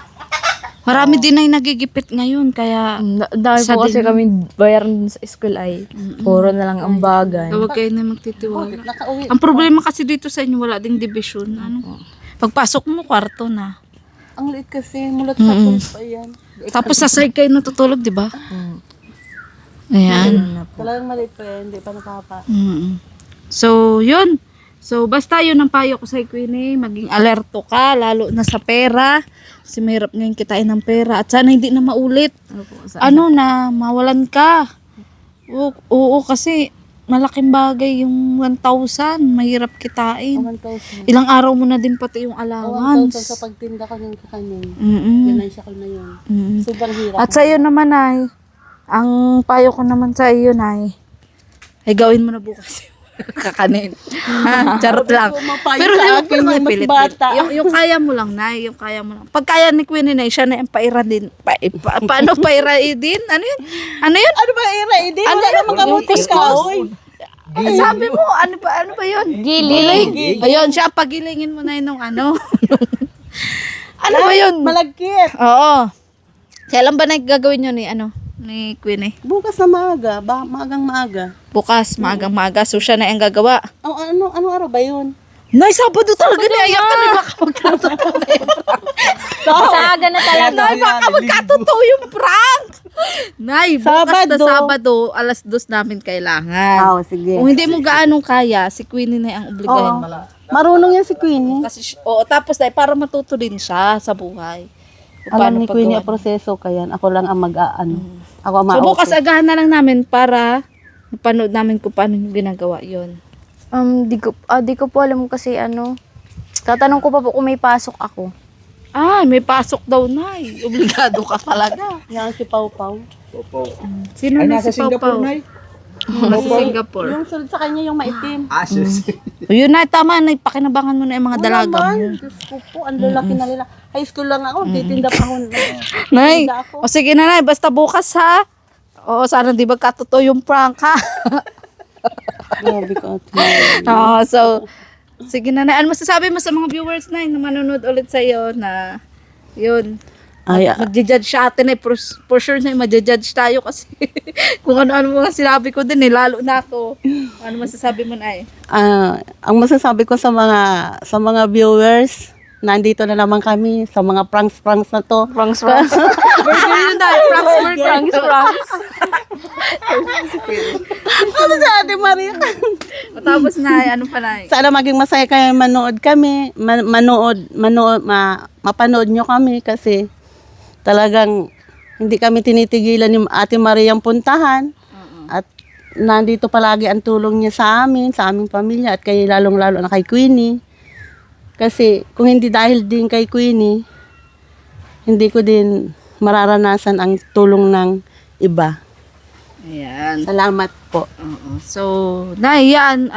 Marami din ay nagigipit ngayon, kaya Dahil Isa po kasi din kami bayaran sa school ay puro na lang ang bagay. huwag kayo na magtitiwala. Nakauwi. Ang problema kasi dito sa inyo, wala ding division. Ano? Pagpasok mo, kwarto na. Ang liit kasi, mulat sa pool pa yan. Tapos sa side kayo natutulog, di ba? Ayan. Talagang maliit pa yan, hindi pa napapa. So, yun. So, basta yun ang payo ko sa Queenie. Maging alerto ka, lalo na sa pera. Kasi mahirap ngayon kitain ng pera. At sana hindi na maulit. Ano na, mawalan ka. Oo, kasi malaking bagay yung 1,000. Mahirap kitain. 1,000. Ilang araw mo na din pati yung 1,000 allowance. sa pagtinda ka ng kakanin. Mm-mm. Financial na yun. Mm-mm. Sobrang hirap. At sa iyo naman ay, ang payo ko naman sa iyo ay gawin mo na bukas kakanin. Ha? Charot lang. Pero sa hindi akin, mo yung mas pilit. bata. Yung kaya mo lang, Nay. Yung kaya mo lang. Pag kaya ni Queenie na, siya na yung paira din. Paano paira din? Ano yun? Ano yun? Ano ba, Ira? Hindi, Ano wala yun? namang kamutis ka, oy. Sabi mo, ano ba yun? Giling. Ayun, siya, pagilingin mo na yun nung ano. Ano ba yun? Malagkit. Oo. Kailan ba gagawin yun ni Queenie? Bukas na maaga, maagang maaga. Bukas, maagang maaga. So, siya na yung gagawa. Anong araw ba yun? Nay, Sabado talaga niya. Ka na baka magkatotoo na yung prank. Sa aga na talaga. Nay, baka magkatotoo yung prank. Nay, bukas na Sabado, 2:00 namin kailangan. Sige. Kung hindi mo gaanong kaya, si Queenie na ang obligahin. Marunong yan si Queenie. Kasi, tapos dahil para matuto din siya sa buhay. Kung Alam ni Queenie paggawa. ang proseso kaya ako lang ang mag-aano. Ako ang So, bukas ma-okay. agahan na lang namin para mapanood namin kung paano yung ginagawa yon. Di ko po alam kasi tatanong ko pa po kung may pasok ako. May pasok daw, Nay. Obligado ka talaga. Yan si Pau Pau. Sino na si Singapore, Nay? Nasa Singapore. Yung sunod sa kanya yung maitim. O yun na, tama. Pakinabangan mo na yung mga dalaga mo. Naman, Diyos ko po, ang lalaki na nila. High school lang ako, titinda pa ako. Nay, Titinda ako. o sige na, Nay. Basta bukas, ha? Oo, sana di ba katotoo yung prank, ha? Grabe ka ate. Oo, so, sige na, Nay. Ano masasabi mo sa mga viewers, Nay, na manonood ulit sa'yo na, yun, Ay, magja-judge siya atin, eh. For sure na, magja-judge tayo kasi kung ano-ano mga sinabi ko din, lalo na ako. Ano masasabi mo, Nay? ang masasabi ko sa mga viewers, nandito na naman kami sa mga pranks na to. Pranks. Burger yun, Nay. Pranks burger. Pranks. Ano sa Ate Maria? Tapos, Nay, ano pa, Nay? Sana maging masaya kayo manood kami, mapanood nyo kami kasi talagang hindi kami tinitigilan ni Ate Mariang puntahan. At nandito palagi ang tulong niya sa amin, sa aming pamilya at kay lalong-lalo na kay Queenie. Kasi kung hindi dahil din kay Queenie, hindi ko din mararanasan ang tulong ng iba. Ayan. Salamat po. Oo. So, Nay, yan,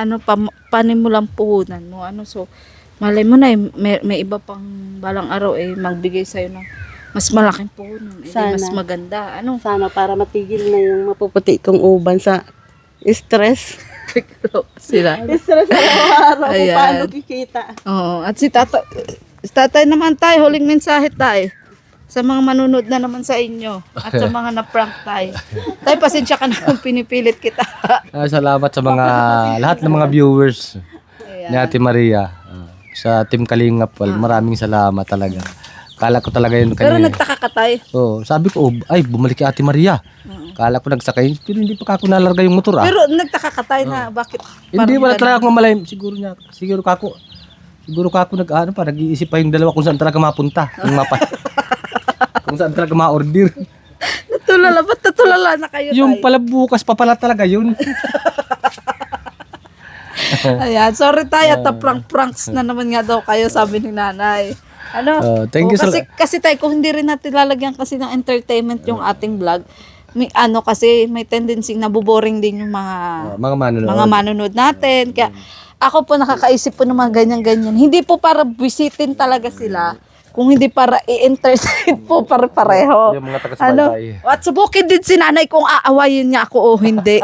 panimulang puhunan mo. So, malay mo na, may iba pang balang araw, magbigay sa'yo ng mas malaking puhunan. Sana. Mas maganda. Sana para matigil na yung mapuputi kong uban sa stress. Sila. Stress araw-araw kung Ayan. paano kikita. Oo. At si tatay naman tayo, huling mensahe tayo. Sa mga manunod na naman sa inyo. At sa mga na-prank tayo. Tayo, pasensya ka na kung pinipilit kita. Salamat sa mga lahat ng mga viewers ni Ayan. Ate Maria. Sa Team Kalingap, maraming salamat talaga. Kala ko talaga yun Pero kanina. nagtaka ka tayo. Sabi ko, ay, bumalik kay Ate Maria. Kala ko nagsakay, pero hindi pa ako nalarga yung motor Pero nagtaka ka tayo na bakit. Hindi, parang wala ganun. talaga akong malay. Siguro kako nag-iisip pa yung dalawa kung saan talaga mapunta. Kung saan talaga ma-order. Natulala, ba't natulala na kayo Yung tayo? pala bukas pa pala talaga yun. Ayan, sorry tayo at prank-pranks na naman nga daw kayo, sabi ni nanay. Ano? Thank you kasi tayo, kung hindi rin natin lalagyan kasi ng entertainment yung ating vlog, kasi may tendency na buboring din yung mga mga manonood natin. Kaya ako po nakakaisip po ng mga ganyan-ganyan. Hindi po para bisitin talaga sila, kung hindi para i-entertain po pare-pareho. Yung mga taga-subaybay. At subukin din si nanay kung aawayin niya ako o hindi.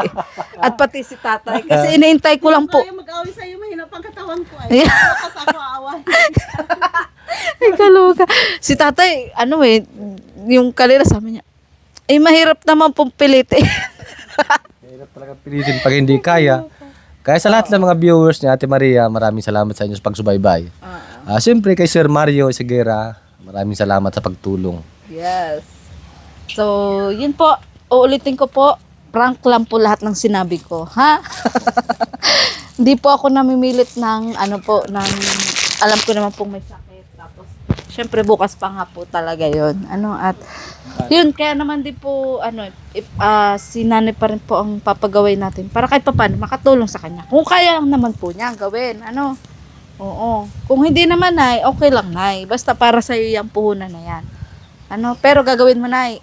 At pati si tatay. Kasi inaintay ko lang po. Ayaw mag-away sa'yo, mahina pang katawan ko. Ayan. Kasi ako aaway. Ay, kaloka. Si tatay, yung kanina sabi niya, mahirap naman pong pilitin. Hirap talaga pilitin pag hindi kaya. Kaya sa lahat ng mga viewers ni Ate Maria, maraming salamat sa inyo sa pagsubaybay. Siyempre kay Sir Mario Segura, maraming salamat sa pagtulong. Yes. So, yun po. Uulitin ko po. Prank lang po lahat ng sinabi ko. Ha? Hindi po ako namimilit ng alam ko naman pong may sakit. Tapos, syempre bukas pa nga po talaga yun. At yun, kaya naman din po, si nanay pa rin po ang papagawin natin para kahit paano makatulong sa kanya. Kung kaya lang naman po niya gawin. Oo. Kung hindi naman, Nay, okay lang, Nay. Basta para sa'yo yung puhunan na yan. Pero gagawin mo, Nay.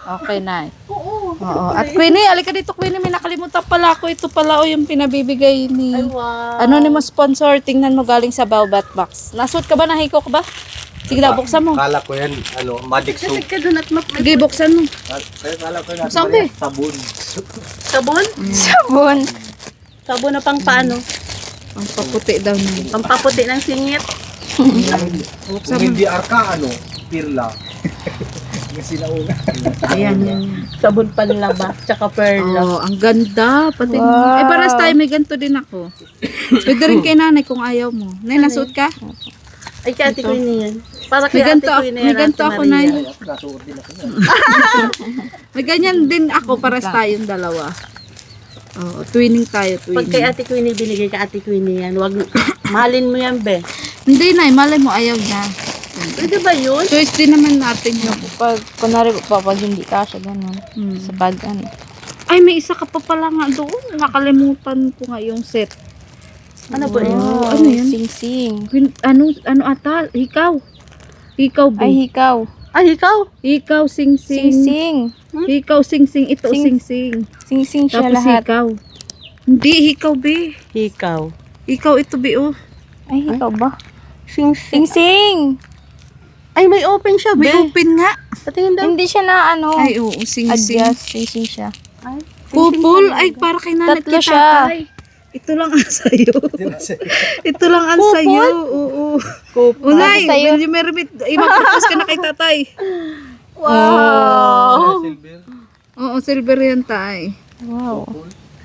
Okay, Nay. Oo. At Queenie, alika dito, Queenie. May nakalimutan pala ako. Ito pala yung pinabibigay ni Ay, wow. anonymous sponsor. Tingnan mo galing sa Baobat Box. Nasuot ka ba? Nahiko ka ba? Sige na, buksan mo. Kala ko yan, magic Kasi soap. ka doon at Sige, buksan mo. Kala ko yan, Buksan mo, eh. sabon. sabon? Sabon. Sabon na pang paano? Ang paputi daw na. Pampaputi ng singit. Kung hindi arka, pirla. Ayan, yan. Sabon panlaba, tsaka perla. Oh, ang ganda. Pati paras tayo, may ganito din ako. Pwede rin kay nanay kung ayaw mo. Nay, nasuot ka? Ay, kay Ate Queenie yan. Para kay May ganito, Ate Queenie may yan, ganito Ate ako, Maria. Nay. May ganyan din ako, paras tayong dalawa. Oh, twinning tayo, Pag kay twinning. Ate Queenie, binigay ka Ate Queenie yan. Wag, mahalin mo yan, be. Hindi, Nay, malay mo, ayaw niya. Pwede ba yun? Choice din naman natin yun. Kunwari po, pag hindi kasha, ganun. Sa pag, Ay, may isa ka pa pala nga doon. Nakalimutan ko nga yung set. Ano ba yun? Oh, ano yan? Sing-sing. Ano ata? Hikaw. Hikaw, be. Ay, hikaw. Ay, ikaw? Hikaw, sing-sing. Sing-sing. Hikaw, sing-sing. Ito, Sing- sing-sing. Sing-sing siya Tapos lahat. hikaw. Hindi, hikaw, be. Ikaw. Ikaw, ito, be, oh. Ay, hikaw ba? Sing-sing. Sing-sing. Ay, may open siya, be. May open nga. Patingin daw. Hindi siya na Ay, oo, sing-sing. adjust. Sing-sing siya. Ay, Pupul. Ay, para kay nanay Tatlo kay siya. tatay. Ito lang ang sayo. Ito lang ang sayo. Oo. Unay, Sa'yo. when you may remit, imapropose ka na kay tatay. wow. Oo, silver yan, tay. Wow.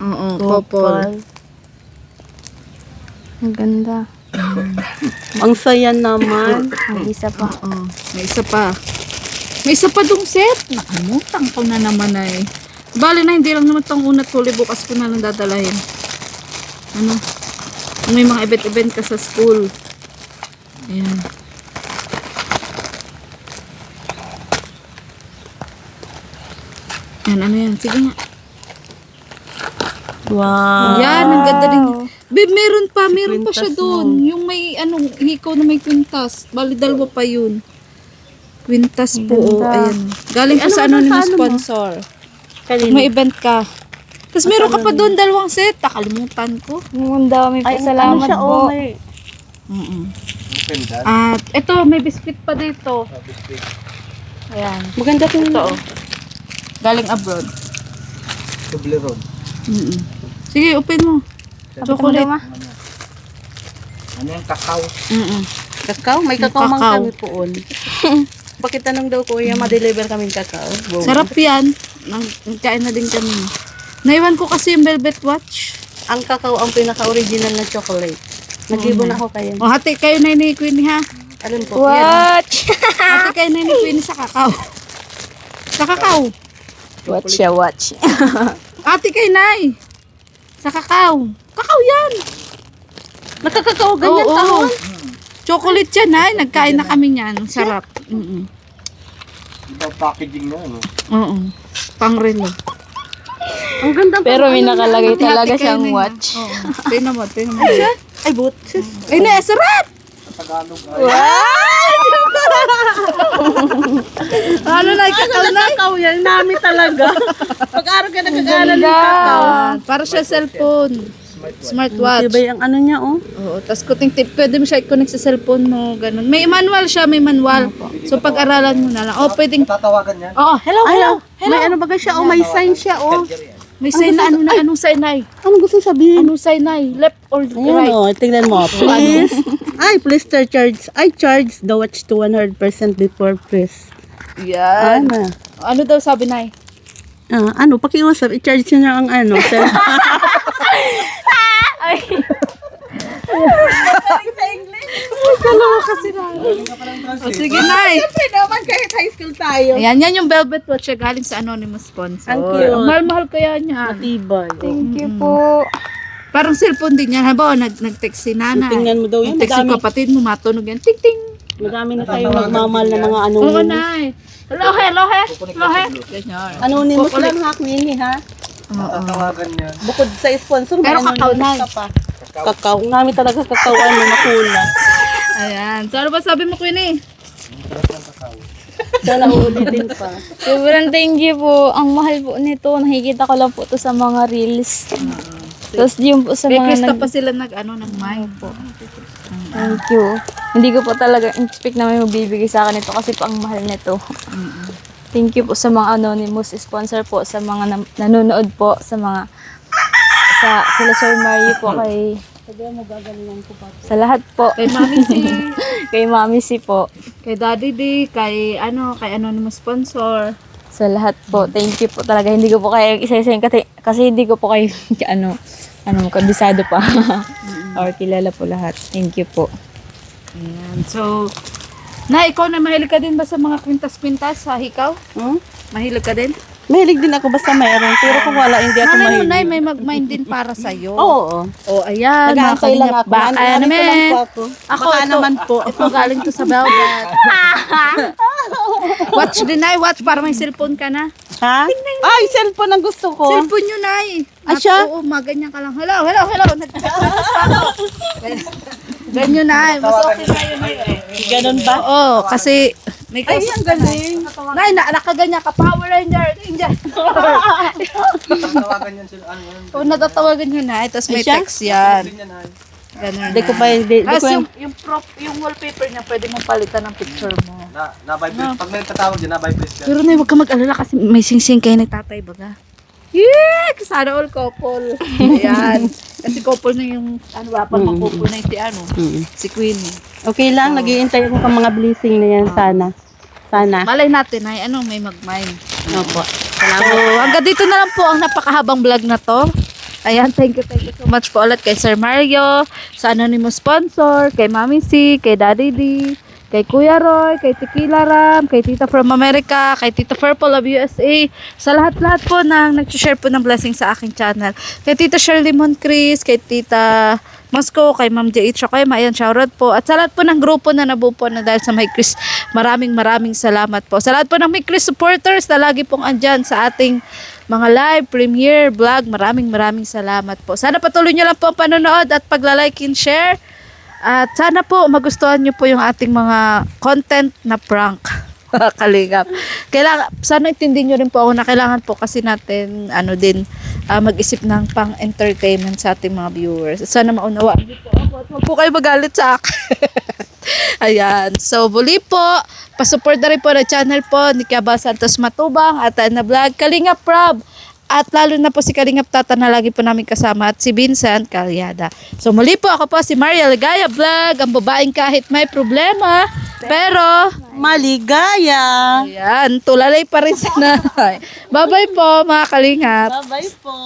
Oo, popol. Ang ganda. Ang saya naman. Ang isa pa. Oo, may isa pa. May isa pa dong set. Nakalimutan ko na naman ay. Bali na, hindi lang naman itong unat huli. Bukas ko na lang dadalahin. May mga event-event ka sa school. Ayan. Yan, ano yan? Sige nga. Wow. Yan, ang ganda rin. Babe, meron pa siya Kwintas doon. Yung may, hikaw na may kwintas. Bali, dalawa pa yun. Kwintas po, oh, Ganda. ayan. Galing po Ano sa ba anonymous sa ano mo? sponsor. Kung Kanina. may event ka. Tapos meron ka pa doon, dalawang set. Nakalimutan ko. Ang dami po. Ay, ano Salamat siya, po. oh, may... At ito, may biscuit pa dito. Ayan. Maganda po Ito, oh. Galing abroad. Toblerone. Sige, open mo. Chocolate. Ano yung kakao? Kakao? May kakao man Kakao. kami poon. Pakitanong daw kuya, ma-deliver kaming kakao. Wow. Sarap yan. Nagkain na din kami. Naiwan ko kasi yung Velvet Watch. Ang kakao ang pinaka-original na chocolate. Nag-ibon ako kayo. O, hati kayo na ni Queenie ha. Alam ko. Yan. Watch! Hati kayo na ni Queenie sa kakao. Sa kakao. Watch siya, watch. Hati kayo na sa kakao. Kakao yan. Nakakakao ganyan Oo. kahon. Chocolate yan ay. Nagkain na kami niyan. Ang sarap. Iba packaging na, ano? Oo. Pang-relo. Ang ganda. Pero may nakalagay talaga Hati-hati kayo siyang na watch. yan. Oo. Tingnan mo, tingnan mo. Ay, butsis. Ay na, sarap! Tagalog ay. Ano na, kakao na? Kakao yan. Nami talaga. Pag-araw ka nagkakalan ng kakao. Para siya cellphone. Smartwatch. Diba yung ano niya, oh? Oo, tapos kuting tip, pwede mo siya i-connect sa cellphone mo, ganun. May manual siya, may manual. So pag-aralan mo na lang. Oh, pwedeng, Tatawagan yan. oh, hello, Ay, hello. may ano baga siya, oh? May sign siya, oh. May sign na, anong sign na? Anong gusto sabihin? Anong sign na? Left or Ayan, right? oh. Tingnan mo. Please. Please charge. I charge the watch to 100% before press. Yan. Ano? Ano daw sabi na? Pakiusap, i-charge niya ang ano. Oh, sige na. Siyempre naman, kahit high school tayo. Ayan, yan yung Velvet Watch siya galing sa anonymous sponsor. Ang cute. Ang mahal-mahal kaya niya. Matibay. Thank you po. Parang cellphone din yan. Halimbawa, nag-text si Nana. Tingnan mo daw yun. Text yung kapatid mo, matunog yan. Ting, ting. Madami na tayong nagmamahal na mga ano. Oo, Nay. Hello, hello, hello, ganyan. Anonymous lang ha, Queenie ha. Tatawagan yan. Bukod sa sponsor, Pero may kakao anonymous na. ka pa. Kakao. Ngami talaga kakao ano, makula. Ayan. So, ano ba sabi mo, Queenie? Sana uulitin pa. Sobrang thank you po. Ang mahal po nito. Nakikita ko lang po to sa mga reels. Tapos yung po sa Kay mga Krista pa sila ng mic po. Thank you. Hindi ko po talaga expect na may magbibigay sa akin ito kasi po ang mahal nito. Thank you po sa mga anonymous sponsor po, sa mga nanonood po, sa mga kila Sir Mario po, kay sa lahat po. Kay Mami C, Kay Mami C po. kay Daddy D, kay anonymous sponsor. Sa lahat po. Thank you po talaga. Hindi ko po kayo isa-isahin kasi hindi ko po kayo kabisado pa. Or kilala po lahat. Thank you po. Ayan. So, ikaw na mahilig ka din ba sa mga kwintas-kwintas sa hikaw? Mahilig ka din? Mahilig din ako basta mayroon. Pero kung wala, hindi ako Malay mo, mahilig. Nay, may mag-mind din para sa'yo. Oo. Oh, ayan. Nag-aantay lang ako. Baka Ano lang naman. po ako. Ako, Baka ito, naman po. Ito galing to sa Velvet. Watch din, Nay. Watch para may cellphone ka na. Ha? Ay, cellphone ang gusto ko. Cellphone nyo, Nay. Ah, siya? Oo, maganyan ka lang. Hello, hello, hello. Ganyan, Nay. Mas okay na yun, Nay. Ganun ba? Oo, kasi may Ay, ang galing. Nay, nakaganyan ka. Power Ranger. Ranger. Tatawagan yan sila. Ano yan? Oo, natatawagan nyo, Nay. Tapos may Ay, siya? text yan. Din yan ay. Ganun. Hindi ko pa, hindi Tapos ko yung wallpaper niya, pwede mong palitan ng picture mo. Na-vibrate. Pag may tatawag yan, na-vibrate yan. Pero Nay, huwag ka mag-alala kasi may sing-sing kayo ni tatay baga. Yeah! Sana all couple. Ayan. Kasi couple na yung, pang couple na yung si Queenie. Okay lang, nag-iintay ako ng mga blessing na yan, sana. Sana. Malay natin, Nay, may mag-mine. Opo. So, hanggang dito na lang po ang napakahabang vlog na to. Ayan, thank you so much po ulit kay Sir Mario, sa anonymous sponsor, kay Mami C, kay Daddy D, kay Kuya Roy, kay Tequila Ram, kay Tita from America, kay Tita Purple of USA, sa lahat-lahat po nang nag-share po ng blessing sa aking channel. Kay Tita Shirley Moncriz, kay Tita Moscow, kay Ma'am J.H. Chokoy, ayan, shoutout po. At sa lahat po ng grupo na nabuo po na dahil sa May Chris, maraming salamat po. Sa lahat po ng May Chris supporters na lagi pong andyan sa ating mga live, premiere, vlog, maraming salamat po. Sana patuloy nyo lang po ang panonood at pagla-like and share. At sana po magustuhan nyo po yung ating mga content na prank. Kalingap. Sana intindihin nyo rin po ako na kailangan po kasi natin mag-isip ng pang-entertainment sa ating mga viewers. Sana maunawaan nyo po ako at huwag po kayo magalit sa akin. Ayan. So, muli po, pasupport na rin po na channel po ni Kiaba Santos Matubang at na vlog Kalingap Rob. At lalo na po si Kalingap Tata na lagi po namin kasama at si Vincent Calyada. So muli po ako po si Maria Ligaya Vlog, ang babaeng kahit may problema, pero Maligaya! ayan, tulalay pa rin si nanay. Bye-bye po mga Kalingap. Bye-bye po!